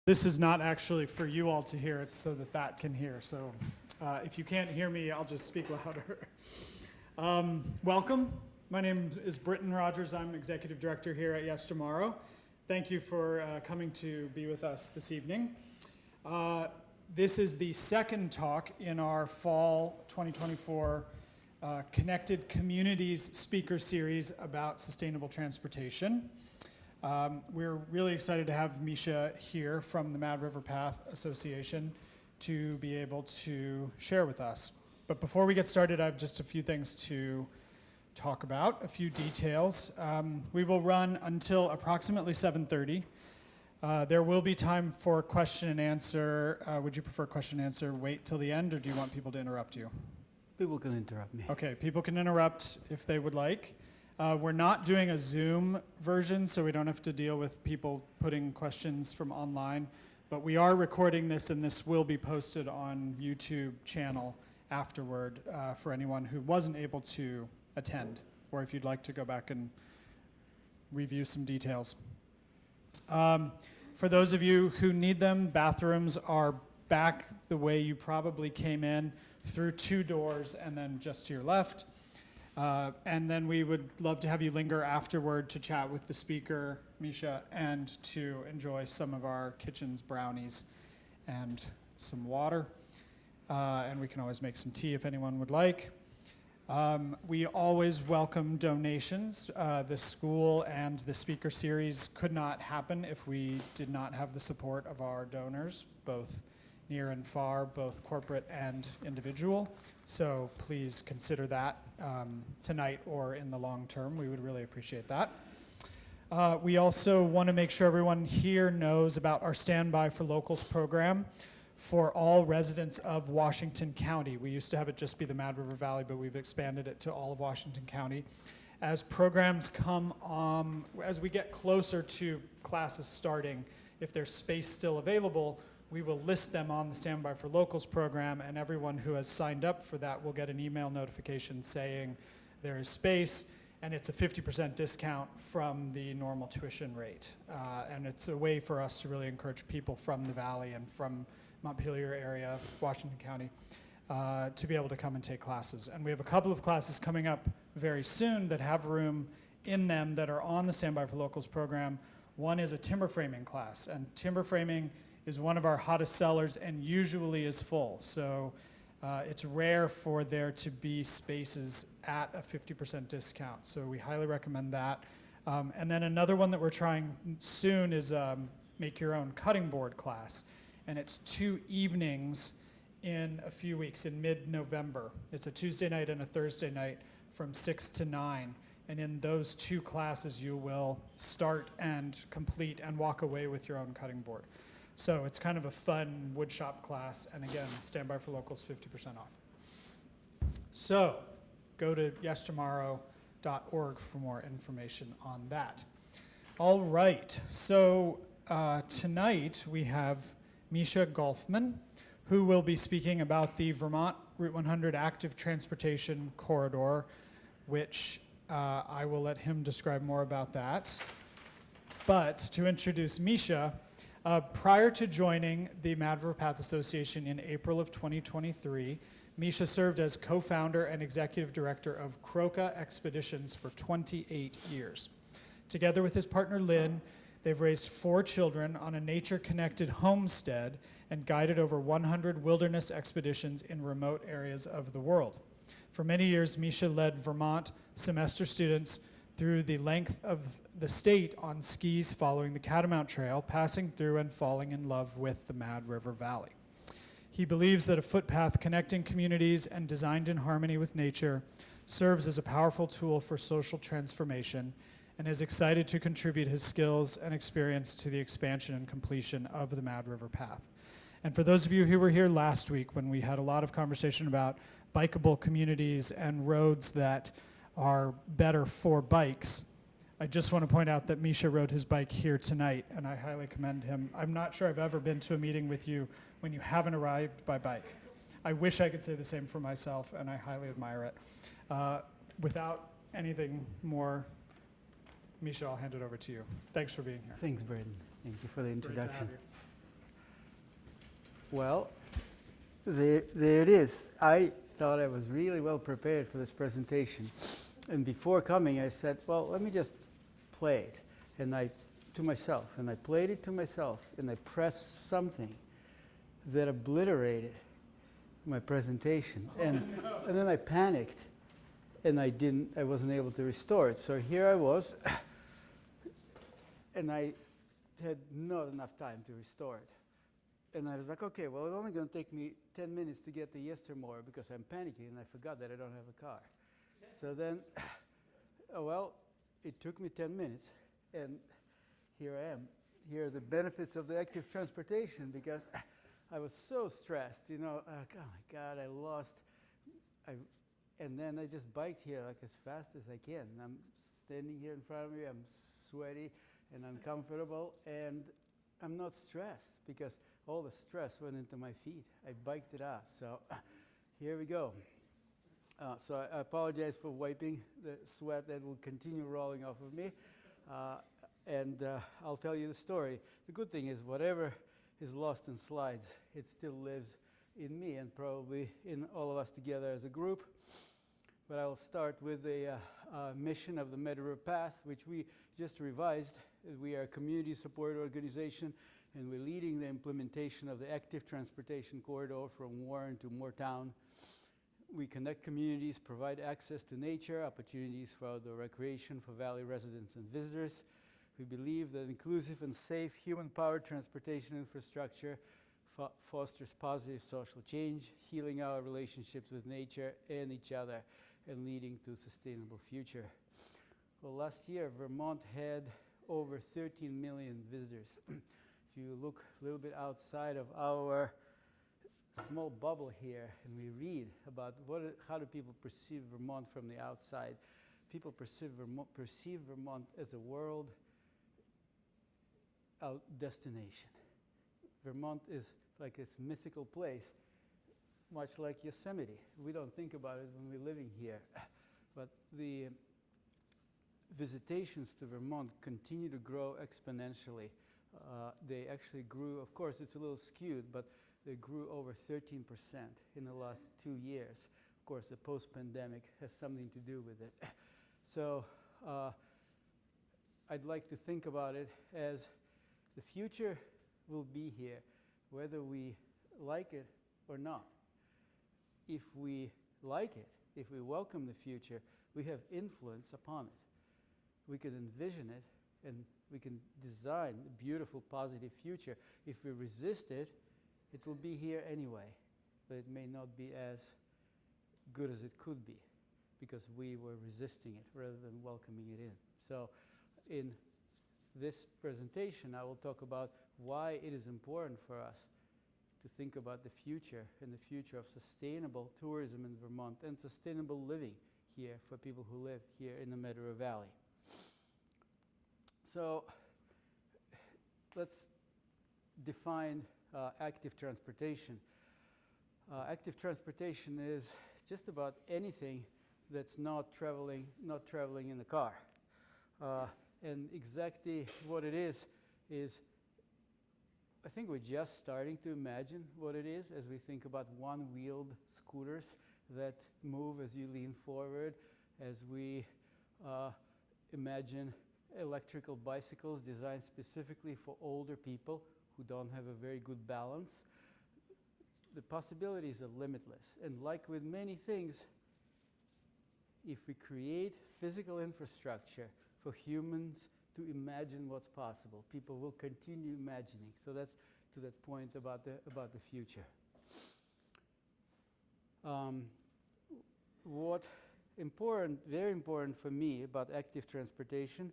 This is not actually for you all to hear, it's so that that can hear. So if you can't hear me, I'll just speak louder. Welcome. My name is Britton Rogers. I'm Executive Director here at Yestermorrow. Thank you for coming to be with us this evening. This is the second talk in our fall 2024 Connected Communities speaker series about sustainable transportation. We're really excited to have Misha here from the Mad River Path Association to be able to share with us. But before we get started, I have just a few things to talk about, a few details. We will run until approximately 7:30. There will be time for question and answer. Would you prefer question and answer wait till the end, or do you want people to interrupt you? People can interrupt me. Okay, people can interrupt if they would like. We're not doing a Zoom version, so we don't have to deal with people putting questions from online. But we are recording this, and this will be posted on YouTube channel afterward for anyone who wasn't able to attend, or if you'd like to go back and review some details. For those of you who need them, bathrooms are back the way you probably came in, through two doors and then just to your left. And then we would love to have you linger afterward to chat with the speaker, Misha, and to enjoy some of our kitchen's brownies and some water. And we can always make some tea if anyone would like. We always welcome donations. The school and the speaker series could not happen if we did not have the support of our donors, both near and far, both corporate and individual. So please consider that tonight or in the long term. We would really appreciate that. We also want to make sure everyone here knows about our Standby for Locals program for all residents of Washington County. We used to have it just be the Mad River Valley, but we've expanded it to all of Washington County. As programs come as we get closer to classes starting, if there's space still available, we will list them on the Standby for Locals program, and everyone who has signed up for that will get an email notification saying there is space, and it's a 50% discount from the normal tuition rate. And it's a way for us to really encourage people from the Valley and from Montpelier area, Washington County, to be able to come and take classes. And we have a couple of classes coming up very soon that have room in them that are on the Standby for Locals program. One is a timber framing class, and timber framing is one of our hottest sellers and usually is full. So it's rare for there to be spaces at a 50% discount. So we highly recommend that. And then another one that we're trying soon is make your own cutting board class. And it's 2 evenings in a few weeks, in mid-November. It's a Tuesday night and a Thursday night from 6 to 9. And in those 2 classes, you will start and complete and walk away with your own cutting board. So it's kind of a fun woodshop class, and again, Standby for Locals 50% off. So go to yestermorrow.org for more information on that. All right, so tonight we have Misha Golfman, who will be speaking about the Vermont Route 100 Active Transportation Corridor, which I will let him describe more about that. But to introduce Misha, prior to joining the Mad River Path Association in April of 2023, Misha served as co-founder and executive director of Croca Expeditions for 28 years. Together with his partner Lynn, they've raised 4 children on a nature-connected homestead and guided over 100 wilderness expeditions in remote areas of the world. For many years, Misha led Vermont semester students through the length of the state on skis following the Catamount Trail, passing through and falling in love with the Mad River Valley. He believes that a footpath connecting communities and designed in harmony with nature serves as a powerful tool for social transformation, and is excited to contribute his skills and experience to the expansion and completion of the Mad River Path. And for those of you who were here last week when we had a lot of conversation about bikeable communities and roads that are better for bikes, I just want to point out that Misha rode his bike here tonight, and I highly commend him. I'm not sure I've ever been to a meeting with you when you haven't arrived by bike. I wish I could say the same for myself, and I highly admire it. Without anything more, Misha, I'll hand it over to you. Thanks for being here. Thanks, Braden. Thank you for the Great to have introduction. you. Well, there it is. I thought I was really well prepared for this presentation. And before coming, I said, well, let me just play it. And to myself. And I played it to myself. And I pressed something that obliterated my presentation. And then I panicked. And I wasn't able to restore it. So here I was. And I had not enough time to restore it. And I was like, okay, well, it's only going to take me 10 minutes to get to Yestermorrow because I'm panicking and I forgot that I don't have a car. So then, well, it took me 10 minutes and here I am. Here are the benefits of the active transportation because I was so stressed, you know, oh my God, I lost. And then I just biked here like as fast as I can. And I'm standing here in front of me, I'm sweaty and uncomfortable and I'm not stressed because all the stress went into my feet. I biked it out. So here we go. So I apologize for wiping the sweat that will continue rolling off of me. And I'll tell you the story. The good thing is whatever is lost in slides, it still lives in me and probably in all of us together as a group. But I will start with the mission of the Meadow Path, which we just revised. We are a community support organization, and we're leading the implementation of the active transportation corridor from Warren to Moortown. We connect communities, provide access to nature, opportunities for outdoor recreation for Valley residents and visitors. We believe that inclusive and safe human-powered transportation infrastructure fosters positive social change, healing our relationships with nature and each other, and leading to a sustainable future. Well, last year, Vermont had over 13 million visitors. If you look a little bit outside of our small bubble here and we read about how do people perceive Vermont from the outside, people perceive Vermont as a world destination. Vermont is like this mythical place, much like Yosemite. We don't think about it when we're living here, but the visitations to Vermont continue to grow exponentially. They actually grew, of course it's a little skewed, but they grew over 13% in the last 2 years. Of course, the post-pandemic has something to do with it. So I'd like to think about it as the future will be here, whether we like it or not. If we like it, if we welcome the future, we have influence upon it. We can envision it and we can design a beautiful, positive future. If we resist it, it will be here anyway, but it may not be as good as it could be because we were resisting it rather than welcoming it in. So in this presentation, I will talk about why it is important for us to think about the future and the future of sustainable tourism in Vermont and sustainable living here for people who live here in the Meadow Valley. So let's define active transportation. Active transportation is just about anything that's not traveling in the car. And exactly what it is I think we're just starting to imagine what it is as we think about one-wheeled scooters that move as you lean forward, as we imagine electrical bicycles designed specifically for older people who don't have a very good balance. The possibilities are limitless. And like with many things, if we create physical infrastructure for humans to imagine what's possible, people will continue imagining. So that's to that point about the future. What very important for me about active transportation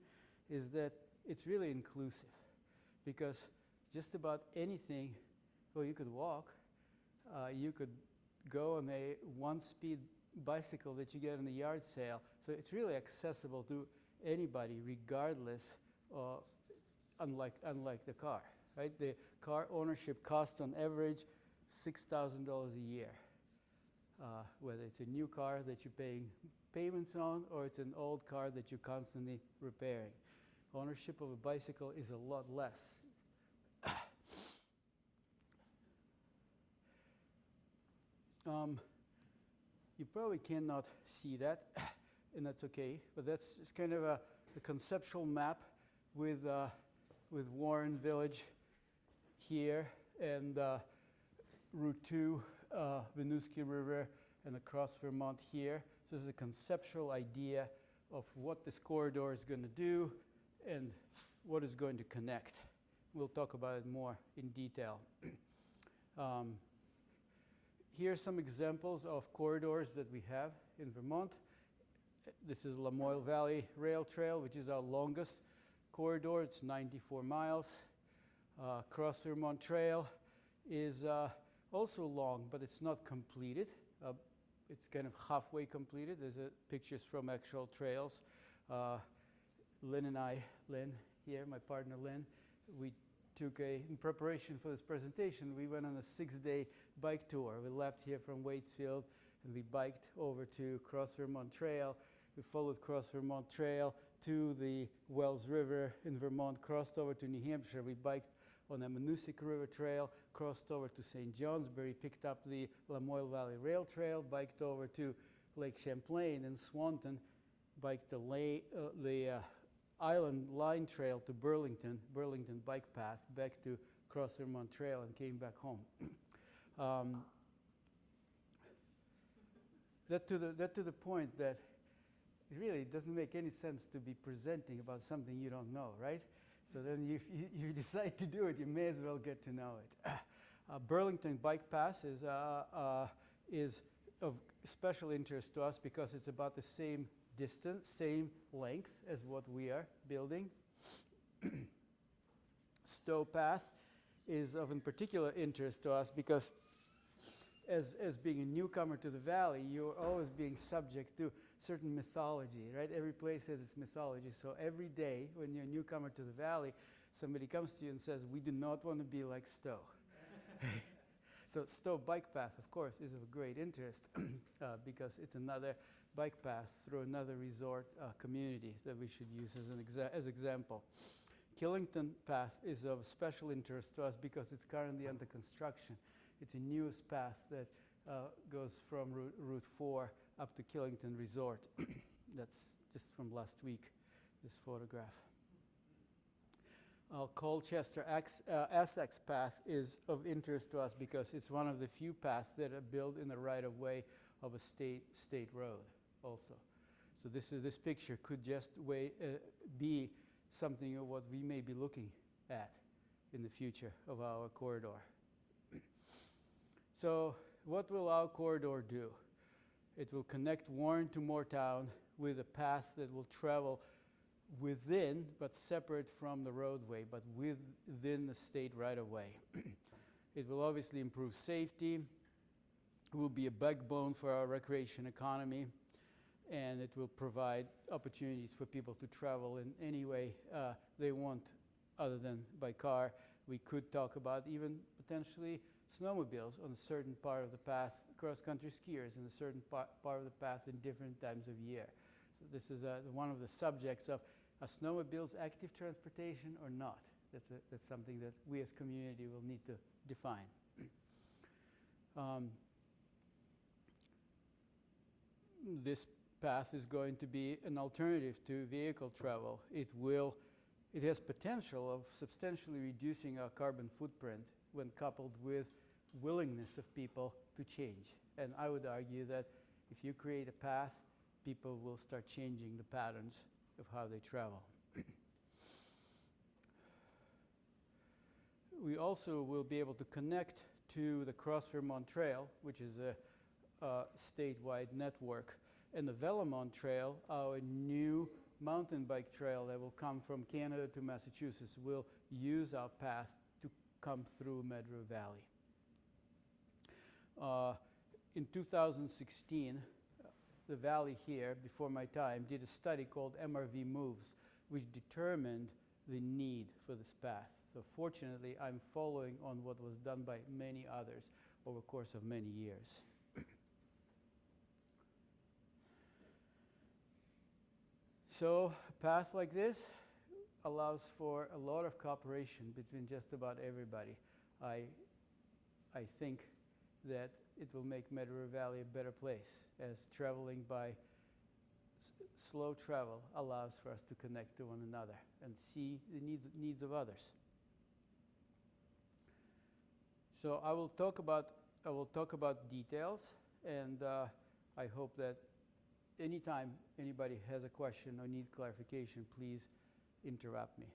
is that it's really inclusive, because just about anything, well, you could walk, you could go on a one-speed bicycle that you get in a yard sale. So it's really accessible to anybody, regardless, unlike the car, right? The car ownership costs on average $6,000 a year, whether it's a new car that you're paying payments on or it's an old car that you're constantly repairing. Ownership of a bicycle is a lot less. You probably cannot see that, and that's okay, but it's kind of a conceptual map with Warren Village here and Route 2, Winooski River, and across Vermont here. So this is a conceptual idea of what this corridor is going to do and what is going to connect. We'll talk about it more in detail. Here are some examples of corridors that we have in Vermont. This is Lamoille Valley Rail Trail, which is our longest corridor. It's 94 miles. Cross Vermont Trail is also long, but it's not completed. It's kind of halfway completed. There's pictures from actual trails. Lynn here, my partner Lynn, we took in preparation for this presentation, we went on a 6-day bike tour. We left here from Waitsfield and we biked over to Cross Vermont Trail. We followed Cross Vermont Trail to the Wells River in Vermont, crossed over to New Hampshire. We biked on the Winooski River Trail, crossed over to St. Johnsbury, picked up the Lamoille Valley Rail Trail, biked over to Lake Champlain and Swanton, biked the Island Line Trail to Burlington bike path, back to Cross Vermont Trail, and came back home. That to the point that it really doesn't make any sense to be presenting about something you don't know, right? So then if you decide to do it, you may as well get to know it. Burlington Bike Pass is of special interest to us because it's about the same distance, same length as what we are building. Stowe Path is of in particular interest to us because as being a newcomer to the valley, you're always being subject to certain mythology, right? Every place has its mythology. So every day when you're a newcomer to the valley, somebody comes to you and says, we do not want to be like Stowe. So Stowe Bike Path, of course, is of great interest because it's another bike path through another resort community that we should use as example. Killington Path is of special interest to us because it's currently under construction. It's a newest path that goes from Route 4 up to Killington Resort. That's just from last week, this photograph. Colchester Essex Path is of interest to us because it's one of the few paths that are built in the right-of-way of a state road also. So this picture could just be something of what we may be looking at in the future of our corridor. So what will our corridor do? It will connect Warren to Moortown with a path that will travel within, but separate from the roadway, but within the state right-of-way. It will obviously improve safety. It will be a backbone for our recreation economy, and it will provide opportunities for people to travel in any way they want other than by car. We could talk about even potentially snowmobiles on a certain part of the path, cross-country skiers in a certain part of the path in different times of year. So this is one of the subjects of are snowmobiles active transportation or not? That's something that we as community will need to define. This path is going to be an alternative to vehicle travel. It has potential of substantially reducing our carbon footprint when coupled with willingness of people to change. And I would argue that if you create a path, people will start changing the patterns of how they travel. We also will be able to connect to the Cross Vermont Trail, which is a statewide network, and the Velomont Trail, our new mountain bike trail that will come from Canada to Massachusetts, will use our path to come through Medrow Valley. In 2016, the valley here, before my time, did a study called MRV Moves, which determined the need for this path. So fortunately, I'm following on what was done by many others over the course of many years. So a path like this allows for a lot of cooperation between just about everybody. I think that it will make Medway Valley a better place, as traveling by slow travel allows for us to connect to one another and see the needs of others. So I will talk about details, and I hope that anytime anybody has a question or need clarification, please interrupt me.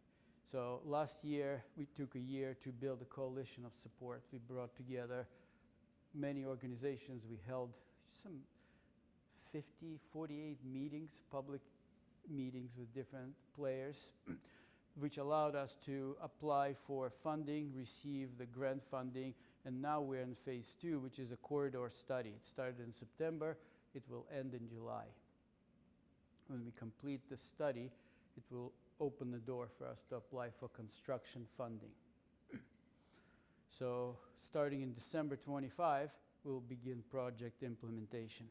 So last year, we took a year to build a coalition of support. We brought together many organizations. We held some 48 meetings, public meetings with different players, which allowed us to apply for funding, receive the grant funding, and now we're in phase 2, which is a corridor study. It started in September, it will end in July. When we complete the study, it will open the door for us to apply for construction funding. So starting in December 25, we'll begin project implementation.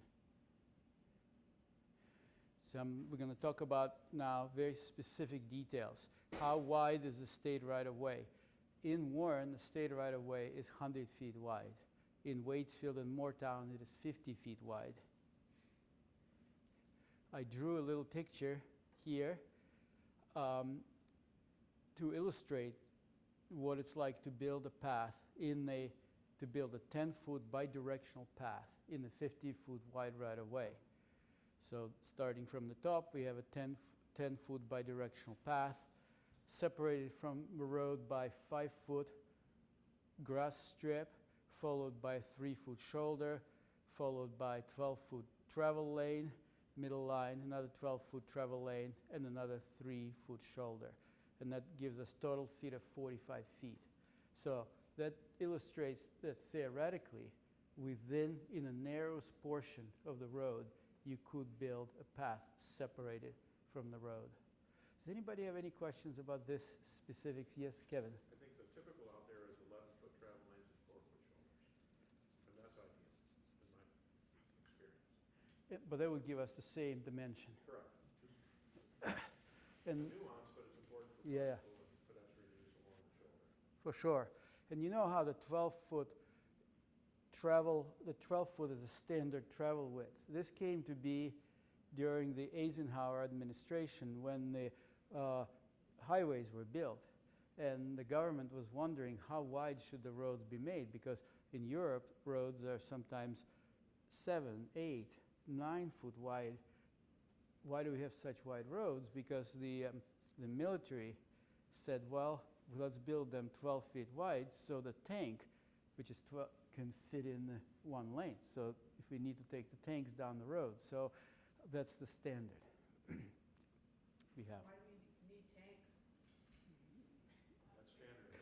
So we're going to talk about now very specific details. How wide is the state right-of-way? In Warren, the state right-of-way is 100 feet wide. In Waitsfield and Moortown, it is 50 feet wide. I drew a little picture here to illustrate what it's like to build a path to build a 10-foot bidirectional path in a 50-foot wide right-of-way. So starting from the top, we have a 10-foot bidirectional path separated from the road by 5-foot grass strip, followed by a 3-foot shoulder, followed by 12-foot travel lane, middle line, another 12-foot travel lane, and another 3-foot shoulder. And that gives us total feet of 45 feet. So that illustrates that theoretically, in a narrowest portion of the road, you could build a path separated from the road. Does anybody have any questions about this specifics? Yes, Kevin? I think the typical out there is 11-foot travel lanes and 4-foot shoulders. And that's ideal, in my experience. But that would give us the same dimension. Correct. And Nuance, but it's important for yeah, pedestrian use along the shoulder. for sure. And you know how the 12-foot is a standard travel width. This came to be during the Eisenhower administration when the highways were built. And the government was wondering how wide should the roads be made, because in Europe, roads are sometimes 7, 8, 9 foot wide. Why do we have such wide roads? Because the military said, well, let's build them 12 feet wide so the tank, which is 12, can fit in one lane. So if we need to take the tanks down the road. So that's the standard we have. Why do we need tanks? That's standard.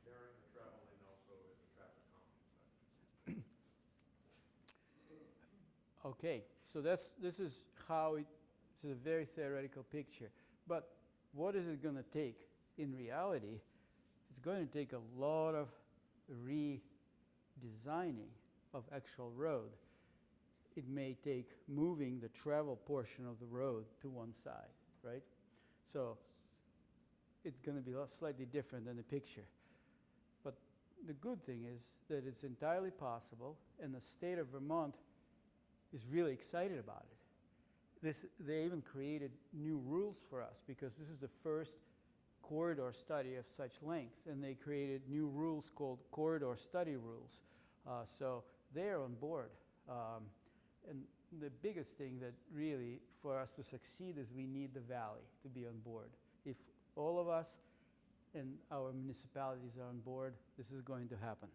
Narrowing the travel lane also is a traffic calming effect. Okay, so this is how it's a very theoretical picture. But what is it going to take? In reality, it's going to take a lot of redesigning of actual road. It may take moving the travel portion of the road to one side, right? So it's going to be slightly different than the picture. But the good thing is that it's entirely possible, and the state of Vermont is really excited about it. They even created new rules for us, because this is the first corridor study of such length, and they created new rules called corridor study rules. So they're on board. And the biggest thing that really, for us to succeed, is we need the valley to be on board. If all of us and our municipalities are on board, this is going to happen.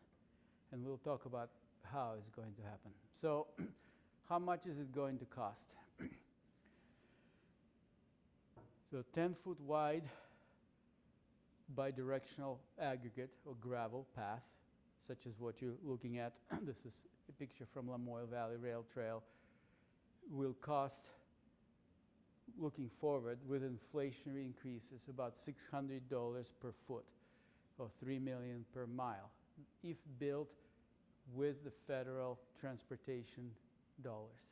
And we'll talk about how it's going to happen. So how much is it going to cost? So 10-foot wide bidirectional aggregate or gravel path, such as what you're looking at. This is a picture from Lamoille Valley Rail Trail. Will cost, looking forward, with inflationary increases, about $600 per foot, or $3 million per mile, if built with the federal transportation dollars.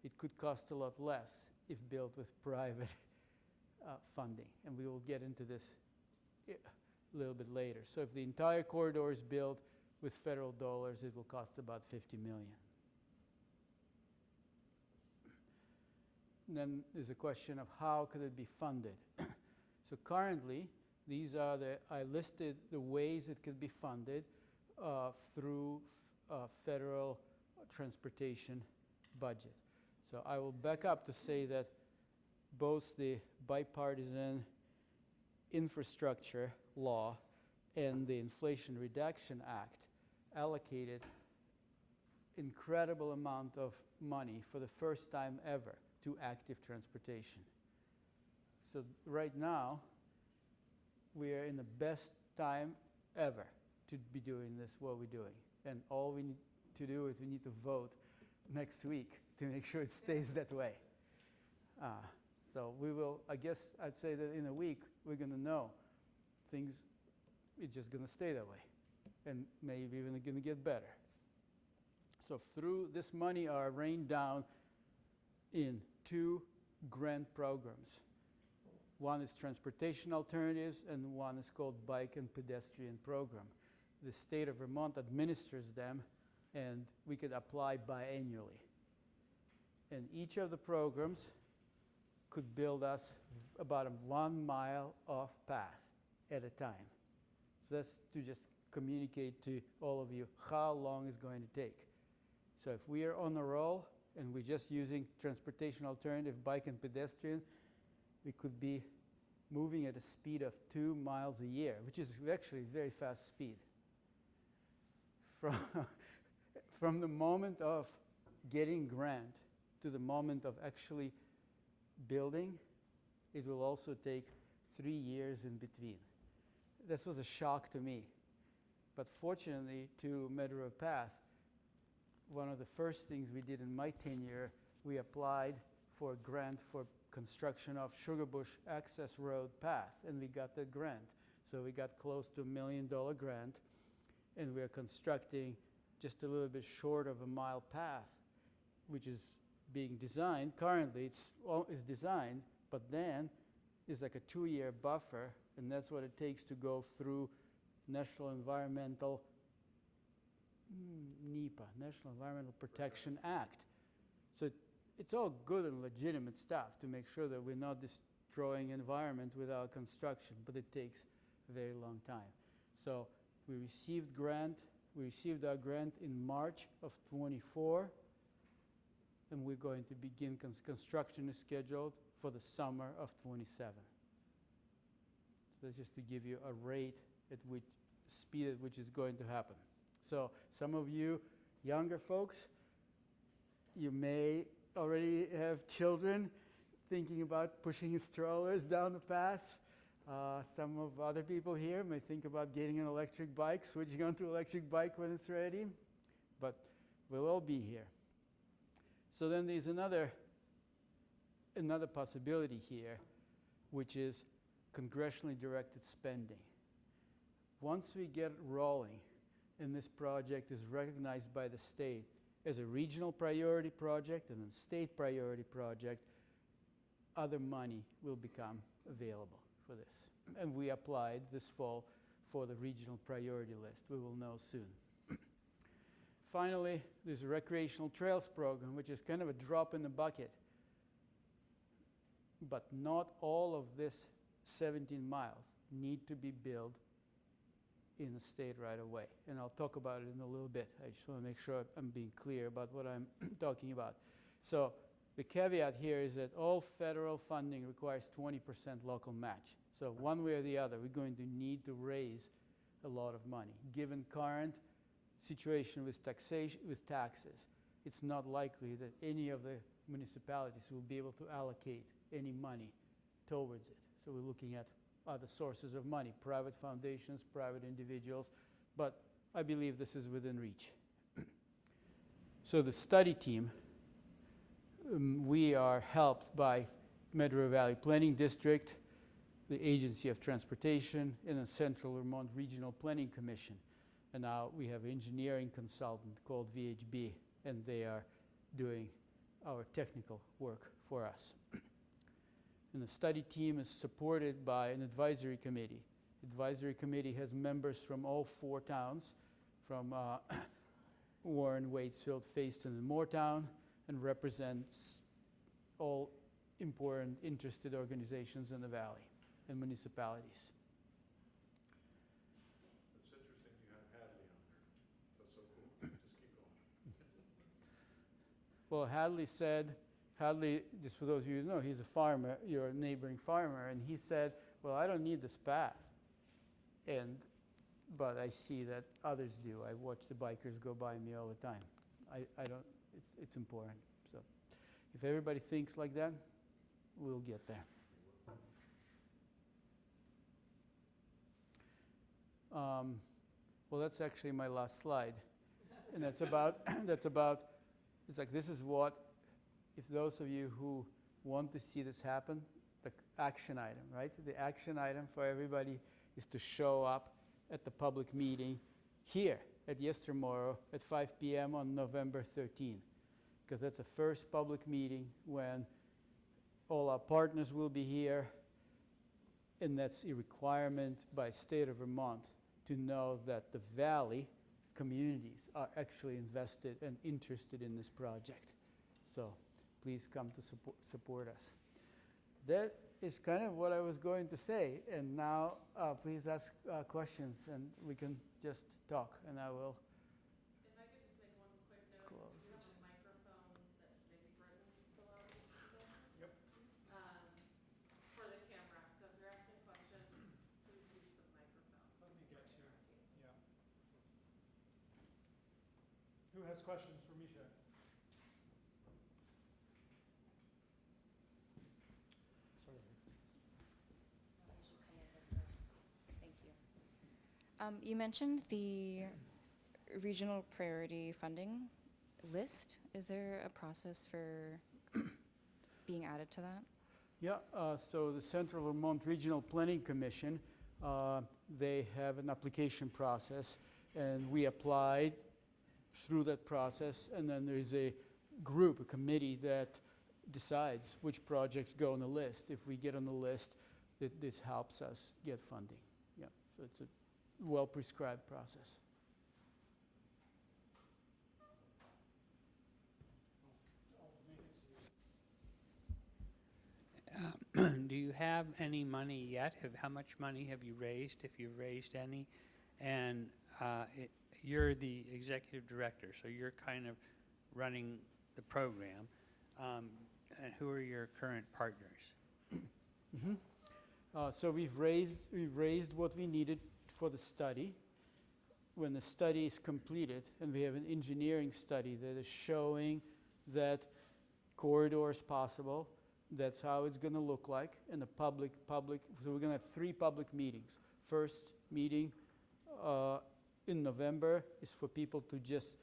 It could cost a lot less if built with private funding, and we will get into this a little bit later. So if the entire corridor is built with federal dollars, it will cost about $50 million. And then there's a question of how could it be funded. So currently, I listed the ways it could be funded through federal transportation budget. So I will back up to say that both the bipartisan infrastructure law and the Inflation Reduction Act allocated incredible amount of money for the first time ever to active transportation. So right now, we are in the best time ever to be doing this, what we're doing. And all we need to do is we need to vote next week to make sure it stays that way. So we will, I guess I'd say that in a week, we're going to know things, it's just going to stay that way. And maybe even going to get better. So through this money are rained down in 2 grant programs. One is transportation alternatives, and one is called bike and pedestrian program. The state of Vermont administers them, and we could apply biannually. And each of the programs could build us about a 1 mile of path at a time. So that's to just communicate to all of you how long it's going to take. So if we are on a roll and we're just using transportation alternative, bike and pedestrian, we could be moving at a speed of 2 miles a year, which is actually very fast speed. From the moment of getting grant to the moment of actually building, it will also take 3 years in between. This was a shock to me. But fortunately, to Meadow Path, one of the first things we did in my tenure, we applied for a grant for construction of Sugarbush Access Road Path, and we got the grant. So we got close to $1 million grant, and we are constructing just a little bit short of a mile path, which is being designed. Currently, it's designed, but then it's like a 2-year buffer, and that's what it takes to go through National Environmental NEPA, National Environmental Protection Act. So it's all good and legitimate stuff to make sure that we're not destroying environment without construction, but it takes a very long time. So we received our grant in March of 24, and we're going to begin construction is scheduled for the summer of 27. So that's just to give you a rate at which speed at which is going to happen. So some of you younger folks, you may already have children thinking about pushing strollers down the path. Some of other people here may think about getting an electric bike, switching onto electric bike when it's ready, but we'll all be here. So then there's another possibility here, which is congressionally directed spending. Once we get rolling, and this project is recognized by the state as a regional priority project and a state priority project, other money will become available for this. And we applied this fall for the regional priority list. We will know soon. Finally, there's a recreational trails program, which is kind of a drop in the bucket. But not all of this 17 miles need to be built in the state right away. And I'll talk about it in a little bit. I just want to make sure I'm being clear about what I'm talking about. So the caveat here is that all federal funding requires 20% local match. So one way or the other, we're going to need to raise a lot of money. Given current situation with taxation, with taxes, it's not likely that any of the municipalities will be able to allocate any money towards it. So we're looking at other sources of money, private foundations, private individuals, but I believe this is within reach. So the study team, we are helped by Meadow Valley Planning District, the Agency of Transportation, and the Central Vermont Regional Planning Commission. And now we have an engineering consultant called VHB, and they are doing our technical work for us. And the study team is supported by an advisory committee. Advisory committee has members from all 4 towns, from Warren, Waitsfield, Facein, and Moortown, and represents all important interested organizations in the valley and municipalities. It's interesting you have Hadley on there. That's so cool. Just keep going. Well, Hadley, just for those of you who know, he's a farmer, you're a neighboring farmer, and he said, well, I don't need this path. But I see that others do. I watch the bikers go by me all the time. I don't, it's important. So if everybody thinks like that, we'll get there. Well, that's actually my last slide. And that's about, it's like this is what, if those of you who want to see this happen, the action item, right? The action item for everybody is to show up at the public meeting here at Yestermorrow at 5 p.m. on November 13th, because that's the first public meeting when all our partners will be here, and that's a requirement by state of Vermont to know that the valley communities are actually invested and interested in this project. So please come to support us. That is kind of what I was going to say, and now please ask questions and we can just talk, and I will. If I could just make one quick note, Close. we do have a microphone that maybe Brendan can still have. Yep. For the camera, so if you're asking a question, please use the microphone. Let me get to it. Yeah. Who has questions for Misha? Thank you. You mentioned the regional priority funding list. Is there a process for being added to that? Yeah, so the Central Vermont Regional Planning Commission, they have an application process, and we applied through that process, and then there's a group, a committee that decides which projects go on the list. If we get on the list, this helps us get funding. Yeah, so it's a well-prescribed process. Do you have any money yet? How much money have you raised, if you've raised any? And you're the executive director, so you're kind of running the program. And who are your current partners? So we've raised what we needed for the study. When the study is completed, and we have an engineering study that is showing that corridor is possible, that's how it's going to look like, and the public, so we're going to have 3 public meetings. First meeting in November is for people to just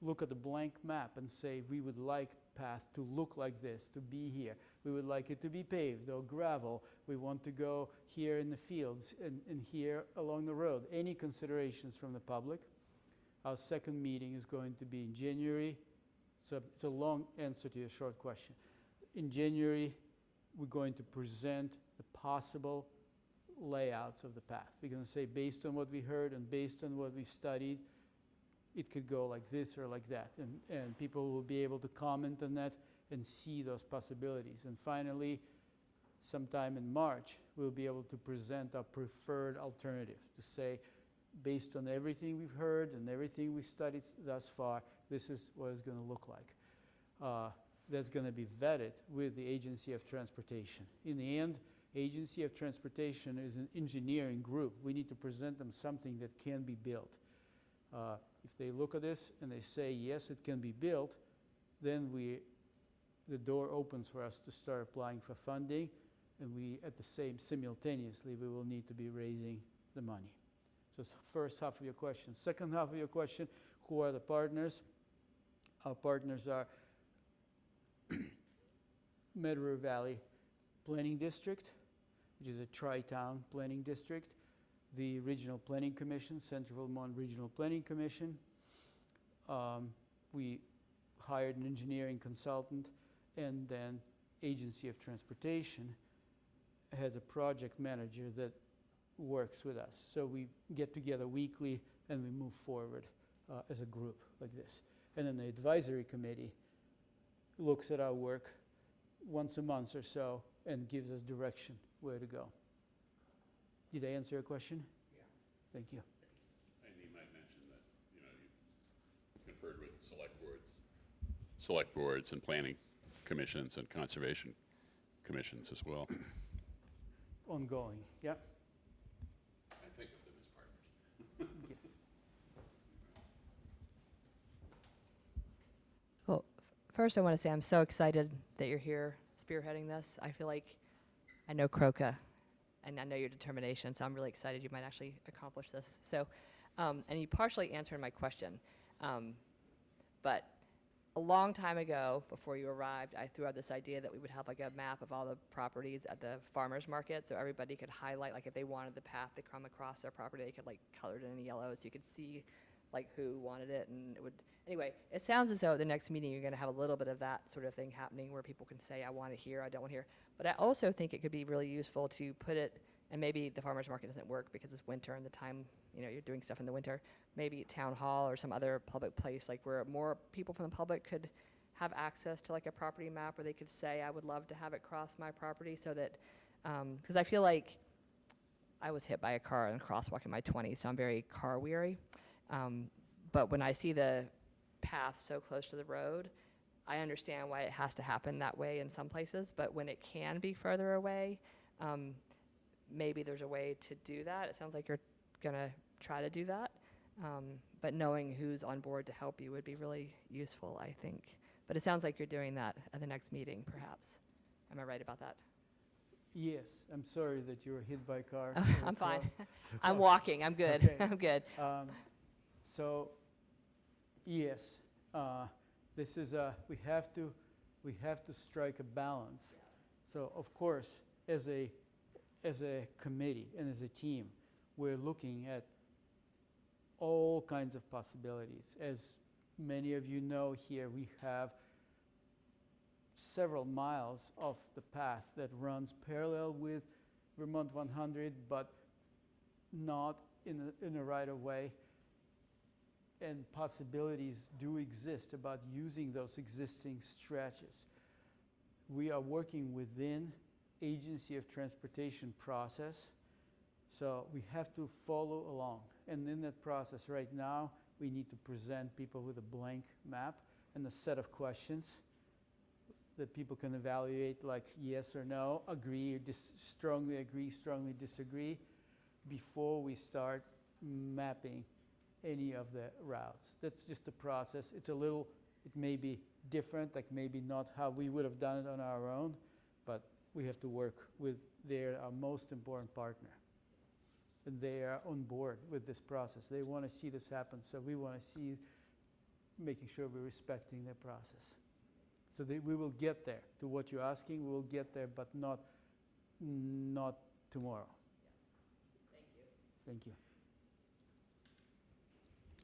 look at the blank map and say, we would like path to look like this, to be here. We would like it to be paved or gravel. We want to go here in the fields and here along the road. Any considerations from the public? Our second meeting is going to be in January. So it's a long answer to your short question. In January, we're going to present the possible layouts of the path. We're going to say, based on what we heard and based on what we studied, it could go like this or like that. And people will be able to comment on that and see those possibilities. And finally, sometime in March, we'll be able to present our preferred alternative, to say, based on everything we've heard and everything we've studied thus far, this is what it's going to look like. That's going to be vetted with the Agency of Transportation. In the end, Agency of Transportation is an engineering group. We need to present them something that can be built. If they look at this and they say, yes, it can be built, then the door opens for us to start applying for funding, and simultaneously, we will need to be raising the money. So it's the first half of your question. Second half of your question, who are the partners? Our partners are Medway Valley Planning District, which is a tri-town planning district, the Regional Planning Commission, Central Vermont Regional Planning Commission. We hired an engineering consultant, and then Agency of Transportation has a project manager that works with us. So we get together weekly and we move forward as a group like this. And then the advisory committee looks at our work once a month or so and gives us direction where to go. Did I answer your question? Yeah. Thank you. And you might mention that, you've conferred with select boards and planning commissions and conservation commissions as well. Ongoing, yeah. I think of them as partners. Yes. Well, first I want to say I'm so excited that you're here spearheading this. I feel like I know Croca and I know your determination, so I'm really excited you might actually accomplish this. So, and you partially answered my question, but a long time ago, before you arrived, I threw out this idea that we would have like a map of all the properties at the farmer's market, so everybody could highlight, like if they wanted the path to come across their property, they could like color it in yellow so you could see like who wanted it, and it would, anyway, it sounds as though at the next meeting you're gonna have a little bit of that sort of thing happening where people can say, I want it here, I don't want it here. But I also think it could be really useful to put it, and maybe the farmer's market doesn't work because it's winter and the time, you're doing stuff in the winter, maybe town hall or some other public place, like where more people from the public could have access to like a property map where they could say, I would love to have it cross my property, so that, because I feel like I was hit by a car in a crosswalk in my 20s, so I'm very car weary. But when I see the path so close to the road, I understand why it has to happen that way in some places, but when it can be further away, maybe there's a way to do that. It sounds like you're gonna try to do that, but knowing who's on board to help you would be really useful, I think. But it sounds like you're doing that at the next meeting, perhaps. Am I right about that? Yes, I'm sorry that you were hit by a car. I'm fine. I'm walking. I'm good. Okay. I'm good. So, yes, this is we have to strike a balance. So, of course, as a committee and as a team, we're looking at all kinds of possibilities. As many of you know here, we have several miles of the path that runs parallel with Vermont 100, but not in a right-of-way. And possibilities do exist about using those existing stretches. We are working within Agency of Transportation process, so we have to follow along. And in that process right now, we need to present people with a blank map and a set of questions that people can evaluate, like yes or no, agree or strongly agree, strongly disagree, before we start mapping any of the routes. That's just a process. It may be different, like maybe not how we would have done it on our own, but we have to work with our most important partner. And they are on board with this process. They want to see this happen, so we want to see making sure we're respecting their process. So we will get there to what you're asking. We will get there, but not tomorrow. Thank you. Thank you.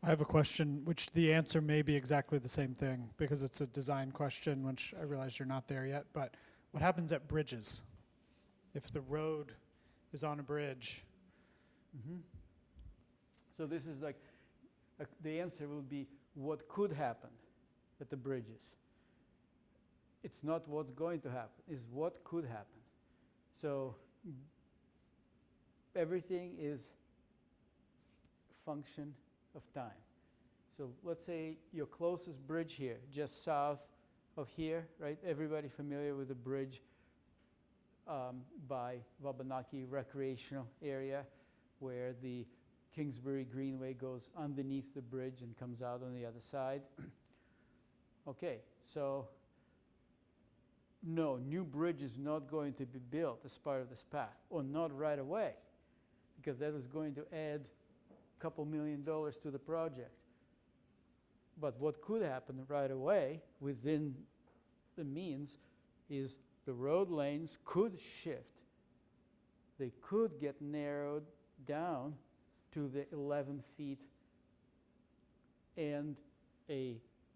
I have a question, which the answer may be exactly the same thing, because it's a design question, which I realize you're not there yet, but what happens at bridges? If the road is on a bridge? Mm-hmm. So this is like, the answer will be what could happen at the bridges. It's not what's going to happen, it's what could happen. So everything is function of time. So let's say your closest bridge here, just south of here, right? Everybody familiar with the bridge by Wabanaki Recreational Area, where the Kingsbury Greenway goes underneath the bridge and comes out on the other side. Okay, so no, new bridge is not going to be built as part of this path, or not right away, because that is going to add a couple $1 million to the project. But what could happen right away within the means is the road lanes could shift. They could get narrowed down to the 11 feet, and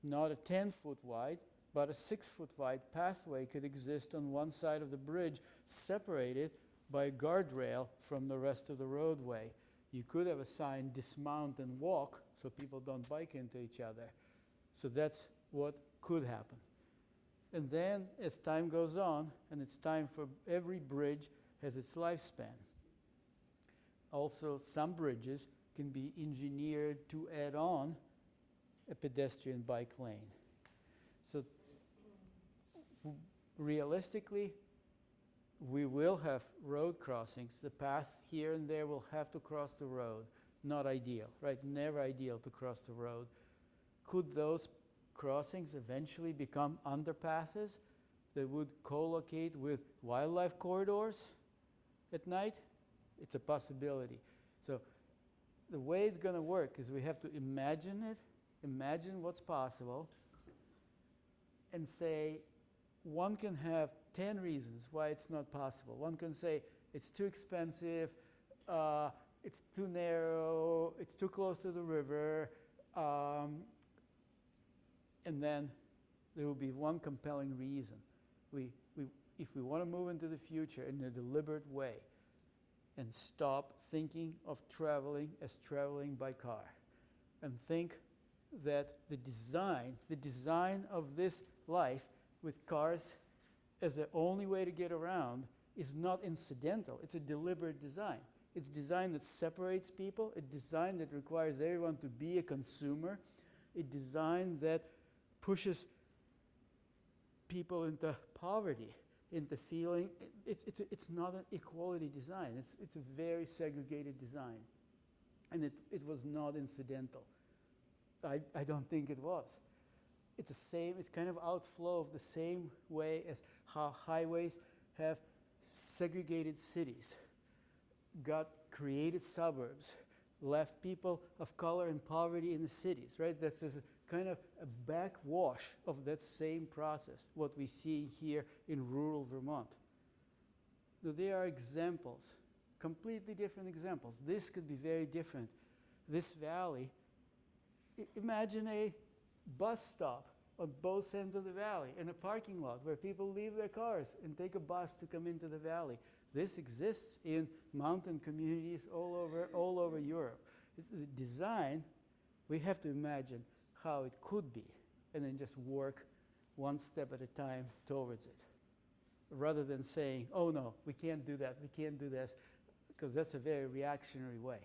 not a 10-foot wide, but a 6-foot wide pathway could exist on one side of the bridge, separated by a guardrail from the rest of the roadway. You could have a sign, dismount and walk, so people don't bike into each other. So that's what could happen. And then as time goes on, and it's time for every bridge has its lifespan. Also, some bridges can be engineered to add on a pedestrian bike lane. So realistically, we will have road crossings. The path here and there will have to cross the road. Not ideal, right? Never ideal to cross the road. Could those crossings eventually become underpasses that would co-locate with wildlife corridors at night? It's a possibility. So the way it's going to work is we have to imagine it, imagine what's possible, and say one can have 10 reasons why it's not possible. One can say it's too expensive, it's too narrow, it's too close to the river, and then there will be one compelling reason. If we want to move into the future in a deliberate way and stop thinking of traveling as traveling by car, and think that the design of this life with cars as the only way to get around is not incidental. It's a deliberate design. It's design that separates people, a design that requires everyone to be a consumer, a design that pushes people into poverty, into feeling. It's not an equality design. It's a very segregated design. And it was not incidental. I don't think it was. It's the same, it's kind of outflow of the same way as how highways have segregated cities, got created suburbs, left people of color in poverty in the cities, right? That's just a kind of a backwash of that same process, what we see here in rural Vermont. So there are examples, completely different examples. This could be very different. This valley, imagine a bus stop on both ends of the valley and a parking lot where people leave their cars and take a bus to come into the valley. This exists in mountain communities all over Europe. The design, we have to imagine how it could be and then just work one step at a time towards it, rather than saying, oh no, we can't do that, we can't do this, because that's a very reactionary way.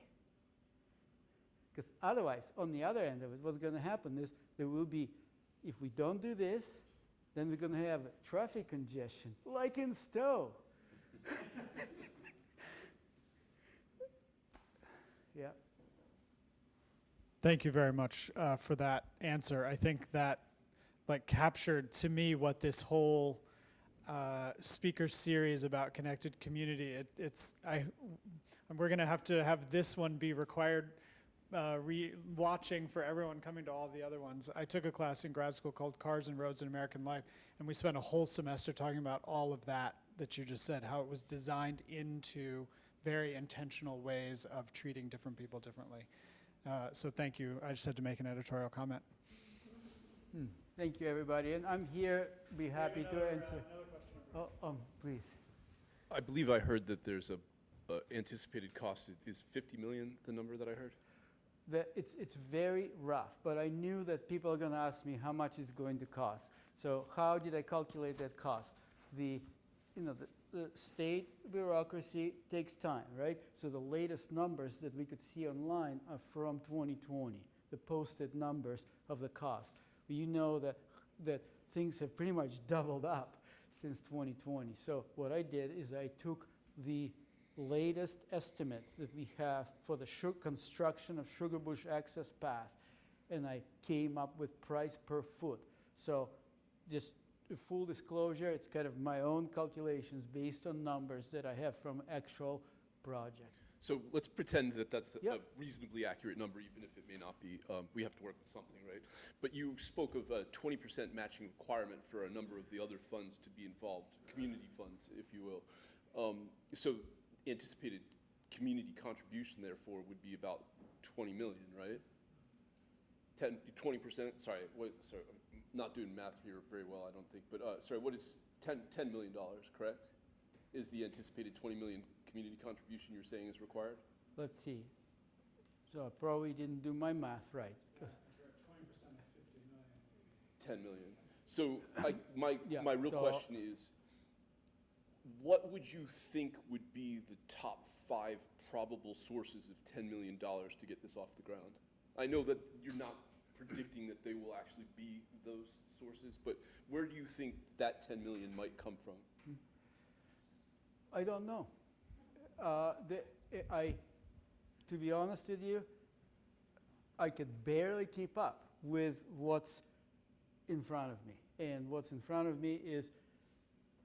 Because otherwise, on the other end of it, what's going to happen is there will be, if we don't do this, then we're going to have traffic congestion, like in Stowe. Yeah. Thank you very much for that answer. I think that captured to me what this whole speaker series about connected community. We're going to have this one be required watching for everyone coming to all the other ones. I took a class in grad school called Cars and Roads in American Life, and we spent a whole semester talking about all of that you just said, how it was designed into very intentional ways of treating different people differently. So thank you. I just had to make an editorial comment. Thank you, everybody. And I'm here, be happy to answer. Please. I believe I heard that there's a anticipated cost. Is 50 million the number that I heard? It's very rough, but I knew that people are going to ask me how much it's going to cost. So how did I calculate that cost? The state bureaucracy takes time, right? So the latest numbers that we could see online are from 2020, the posted numbers of the cost. You know that things have pretty much doubled up since 2020. So what I did is I took the latest estimate that we have for the construction of Sugar Bush Access Path, and I came up with price per foot. So just full disclosure, it's kind of my own calculations based on numbers that I have from actual project. So let's pretend that that's Yep. a reasonably accurate number, even if it may not be. We have to work with something, right? But you spoke of a 20% matching requirement for a number of the other funds to be involved, community funds, if you will. So anticipated community contribution, therefore, would be about 20 million, right? 20%, sorry, I'm not doing math here very well, I don't think, but sorry, what is $10 million, correct? Is the anticipated 20 million community contribution you're saying is required? Let's see. So I probably didn't do my math right. 'Cause You're at 20% of 50 million. 10 million. So Yeah, my real so- question is, what would you think would be the top 5 probable sources of $10 million to get this off the ground? I know that you're not predicting that they will actually be those sources, but where do you think that 10 million might come from? I don't know. To be honest with you, I could barely keep up with what's in front of me. And what's in front of me is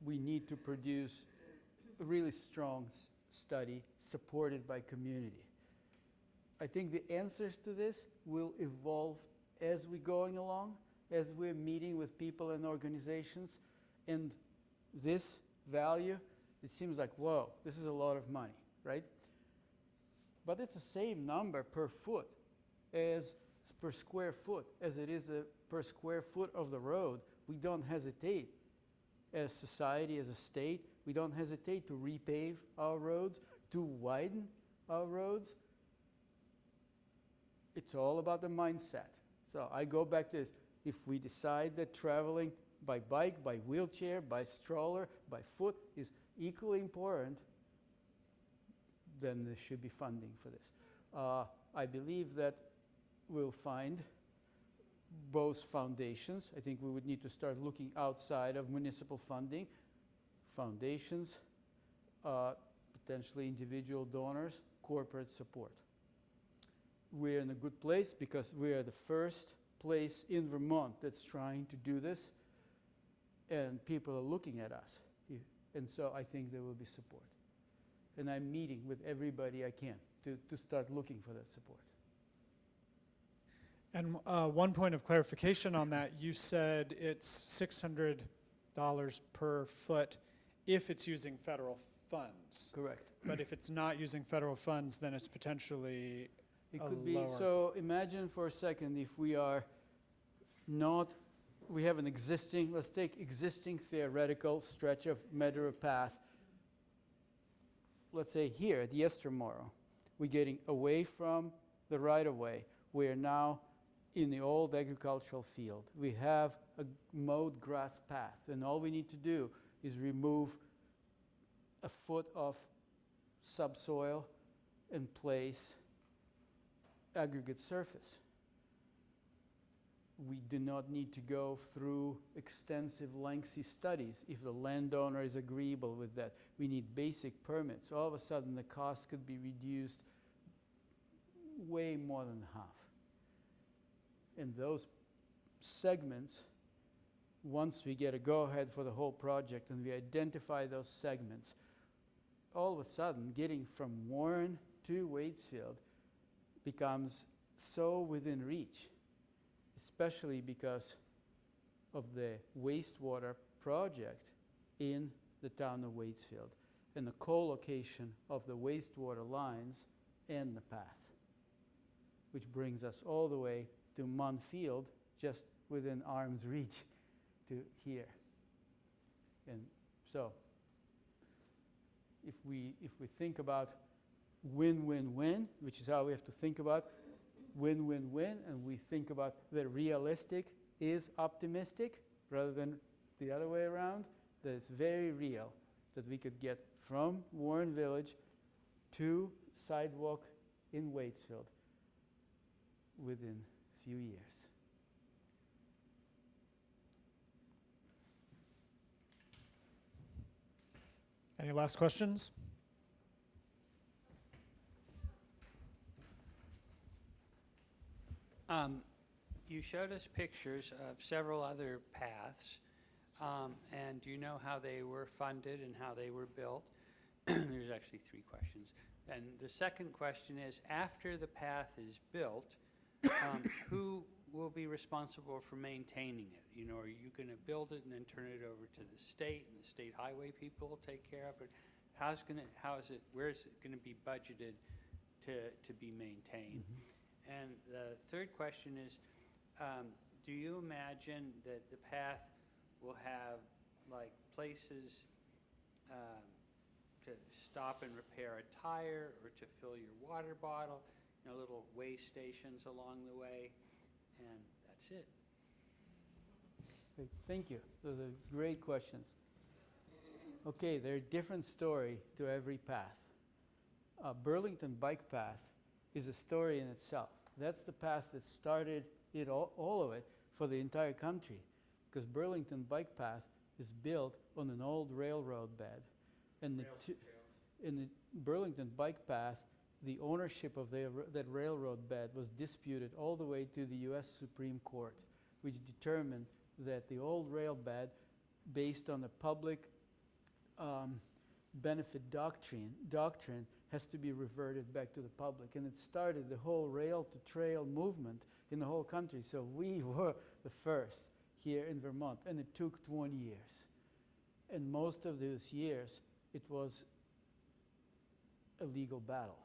we need to produce a really strong study supported by community. I think the answers to this will evolve as we're going along, as we're meeting with people and organizations. And this value, it seems like, whoa, this is a lot of money, right? But it's the same number per foot as per square foot as it is per square foot of the road. We don't hesitate as society, as a state, we don't hesitate to repave our roads, to widen our roads. It's all about the mindset. So I go back to this. If we decide that traveling by bike, by wheelchair, by stroller, by foot is equally important, then there should be funding for this. I believe that we'll find both foundations. I think we would need to start looking outside of municipal funding. Foundations, potentially individual donors, corporate support. We're in a good place because we are the first place in Vermont that's trying to do this, and people are looking at us. And so I think there will be support. And I'm meeting with everybody I can to start looking for that support. And one point of clarification on that, you said it's $600 per foot if it's using federal funds. Correct. But if it's not using federal funds, then it's potentially It a could be, lower. so imagine for a second if we are not, we have an existing, let's take existing theoretical stretch of Meadow path. Let's say here at Yestermorrow, we're getting away from the right-of-way. We are now in the old agricultural field. We have a mowed grass path, and all we need to do is remove a foot of subsoil and place aggregate surface. We do not need to go through extensive, lengthy studies if the landowner is agreeable with that. We need basic permits. All of a sudden, the cost could be reduced way more than half. And those segments, once we get a go-ahead for the whole project and we identify those segments, all of a sudden, getting from Warren to Waitsfield becomes so within reach, especially because of the wastewater project in the town of Waitsfield and the co-location of the wastewater lines and the path, which brings us all the way to Munn Field, just within arm's reach to here. And so if we think about win-win-win, which is how we have to think about win-win-win, and we think about the realistic is optimistic rather than the other way around, that it's very real that we could get from Warren Village to sidewalk in Waitsfield within a few years. Any last questions? You showed us pictures of several other paths, and do you know how they were funded and how they were built? There's actually 3 questions. And the second question is, after the path is built, who will be responsible for maintaining it? You know, are you going to build it and then turn it over to the state, and the state highway people will take care of it? Where is it going to be budgeted to be maintained? Mm-hmm. And the third question is, do you imagine that the path will have like places to to stop and repair a tire or to fill your water bottle, little way stations along the way, and that's it. Great, thank you. Those are great questions. Okay, they're a different story to every path. Burlington Bike Path is a story in itself. That's the path that started it all of it for the entire country, because Burlington Bike Path is built on an old railroad bed. And in the Burlington Bike Path, the ownership of that railroad bed was disputed all the way to the US Supreme Court, which determined that the old rail bed, based on the public benefit doctrine, has to be reverted back to the public. And it started the whole rail to trail movement in the whole country. So we were the first here in Vermont, and it took 20 years. And most of those years, it was a legal battle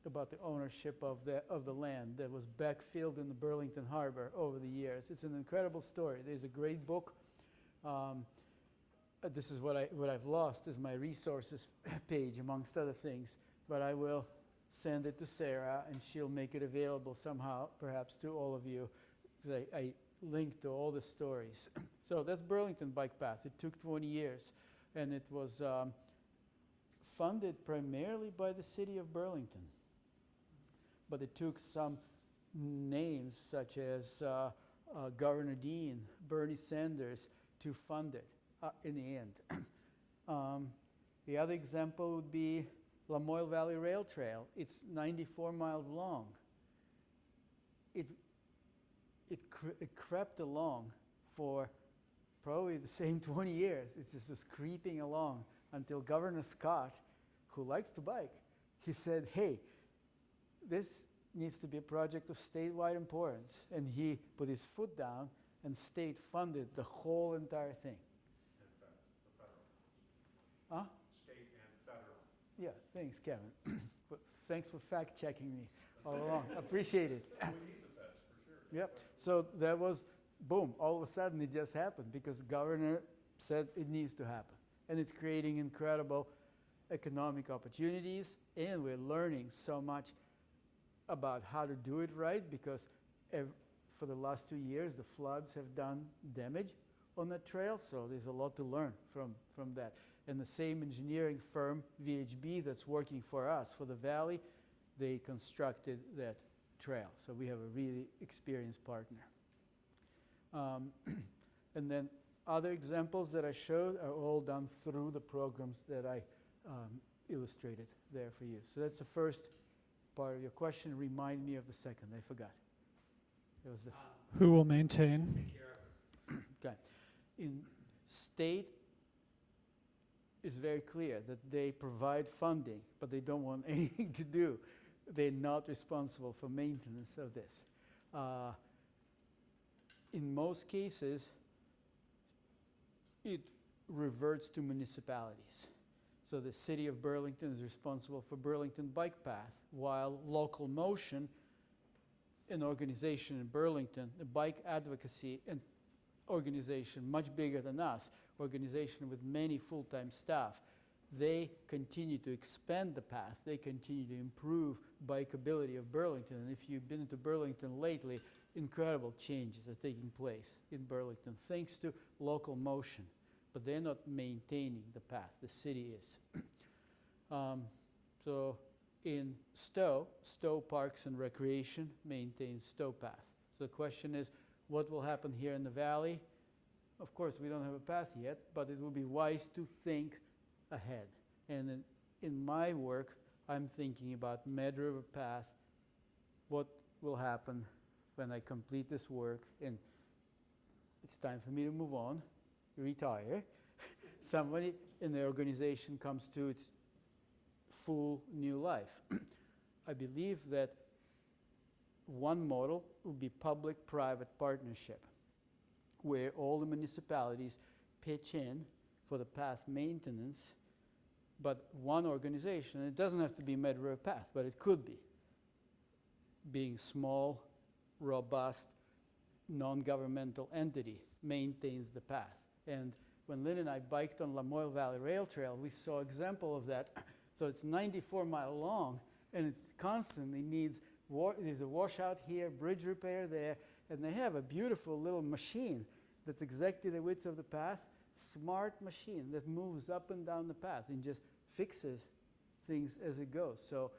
about the ownership of the land that was backfilled in the Burlington Harbor over the years. It's an incredible story. There's a great book. This is what I've lost is my resources page, amongst other things. But I will send it to Sarah, and she'll make it available somehow, perhaps to all of you, because I link to all the stories. So that's Burlington Bike Path. It took 20 years, and it was funded primarily by the city of Burlington. But it took some names such as Governor Dean, Bernie Sanders, to fund it in the end. The other example would be Lamoille Valley Rail Trail. It's 94 miles long. It crept along for probably the same 20 years. It just was creeping along until Governor Scott, who likes to bike, he said, hey, this needs to be a project of statewide importance. And he put his foot down, and state funded the whole entire thing. And the federal. Huh? State and federal. Yeah, thanks, Kevin. Thanks for fact-checking me all along. Appreciate it. We need the feds, for sure. Yep. So that was, boom, all of a sudden it just happened because the governor said it needs to happen. And it's creating incredible economic opportunities, and we're learning so much about how to do it right, because for the last 2 years, the floods have done damage on that trail, so there's a lot to learn from that. And the same engineering firm, VHB, that's working for us, for the valley, they constructed that trail. So we have a really experienced partner. And then other examples that I showed are all done through the programs that I illustrated there for you. So that's the first part of your question. Remind me of the second. I forgot. It was the Who will maintain? okay. In state is very clear that they provide funding, but they don't want anything to do. They're not responsible for maintenance of this. In most cases, it reverts to municipalities. So the city of Burlington is responsible for Burlington Bike Path, while Local Motion, an organization in Burlington, a bike advocacy and organization much bigger than us, organization with many full-time staff, they continue to expand the path. They continue to improve bikeability of Burlington. And if you've been to Burlington lately, incredible changes are taking place in Burlington thanks to Local Motion. But they're not maintaining the path. The city is. So in Stowe Parks and Recreation maintains Stowe Path. So the question is, what will happen here in the valley? Of course, we don't have a path yet, but it will be wise to think ahead. And in my work, I'm thinking about Mad River Path, what will happen when I complete this work, and it's time for me to move on, retire. Somebody in the organization comes to its full new life. I believe that one model would be public-private partnership, where all the municipalities pitch in for the path maintenance, but one organization, and it doesn't have to be Mad River Path, but it could be, being small, robust, non-governmental entity, maintains the path. And When Lynn and I biked on Lamoille Valley Rail Trail, we saw example of that. So it's 94 mile long, and it constantly needs, there's a washout here, bridge repair there, and they have a beautiful little machine that's exactly the width of the path, smart machine that moves up and down the path and just fixes things as it goes. So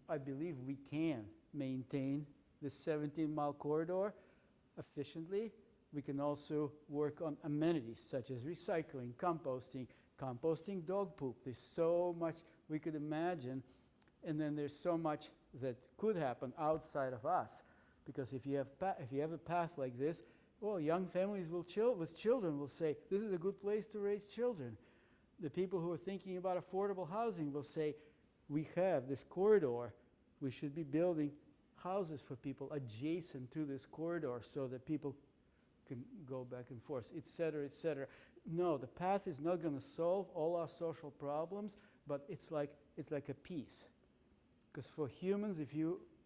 I believe we can maintain this 17-mile corridor efficiently. We can also work on amenities such as recycling, composting dog poop. There's so much we could imagine, and then there's so much that could happen outside of us. Because if you have a path like this, well, young families with children will say, this is a good place to raise children. The people who are thinking about affordable housing will say, we have this corridor, we should be building houses for people adjacent to this corridor so that people can go back and forth, et cetera, et cetera. No, the path is not going to solve all our social problems, but it's like a piece. Because for humans,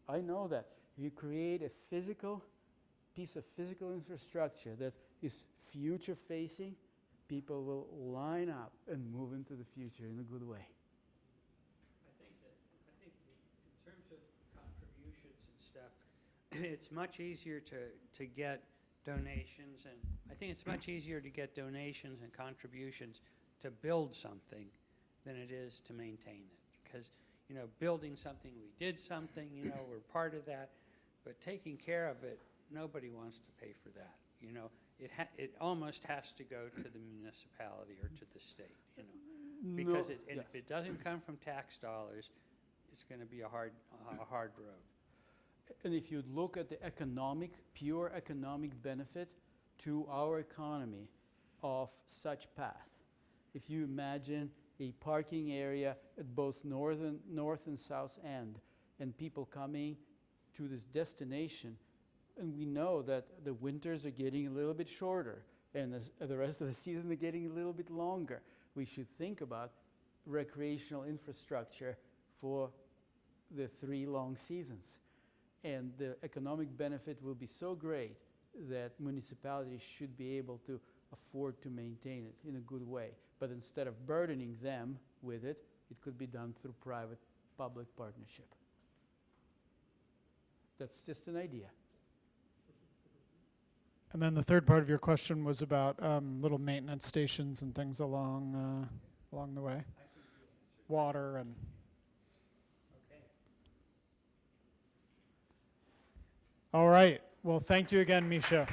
I know that if you create a piece of physical infrastructure that is future-facing, people will line up and move into the future in a good way. I think in terms of contributions and stuff, it's much easier to get donations, and I think it's much easier to get donations and contributions to build something than it is to maintain it. Because, building something, we did something, we're part of that, but taking care of it, nobody wants to pay for that. It almost has to go to the municipality or to the state, because if it doesn't come from tax dollars, it's going to be a hard road. And if you look at the pure economic benefit to our economy of such path, if you imagine a parking area at both north and south end, and people coming to this destination, and we know that the winters are getting a little bit shorter, and the rest of the season are getting a little bit longer, we should think about recreational infrastructure for the 3 long seasons. And the economic benefit will be so great that municipalities should be able to afford to maintain it in a good way. But instead of burdening them with it, it could be done through private-public partnership. That's just an idea. And then the third part of your question was about little maintenance stations and things along the way. Water and... Okay. All right. Well, thank you again, Misha.